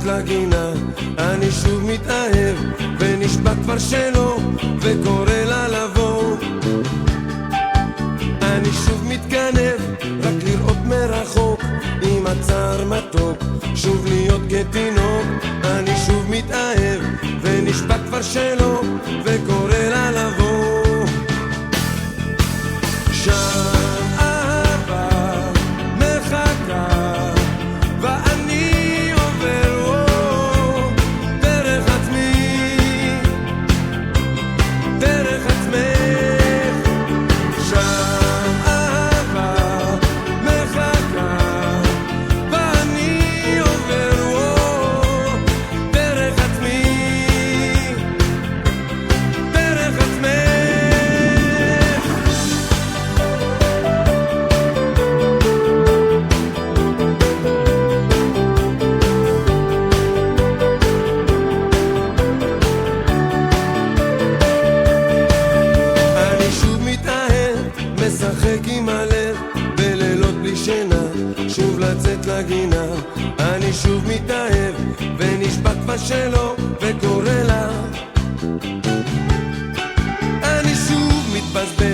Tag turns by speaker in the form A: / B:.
A: לצאת לגינה, אני שוב מתאהב ונשבע כבר שלא, וקורא לה לבוא. אני שוב מתגנב רק לראות מרחוק, עם הצער מתוק שוב להיות כתינוק. אני שוב מתאהב ונשבע כבר שלא, וקורא לה לבוא. שם אהבה מחכה ואני עובר דרך עצמי, דרך עצמך. שם אהבה מחכה ואני עובר דרך עצמי, דרך עצמך. אני שוב מתאהב, משחק עם הלב, בלילות בלי שינה, שוב לצאת לגינה. אני שוב מתאהב ונשבע כבר שלא, וקורא לה. אני שוב מתבזבז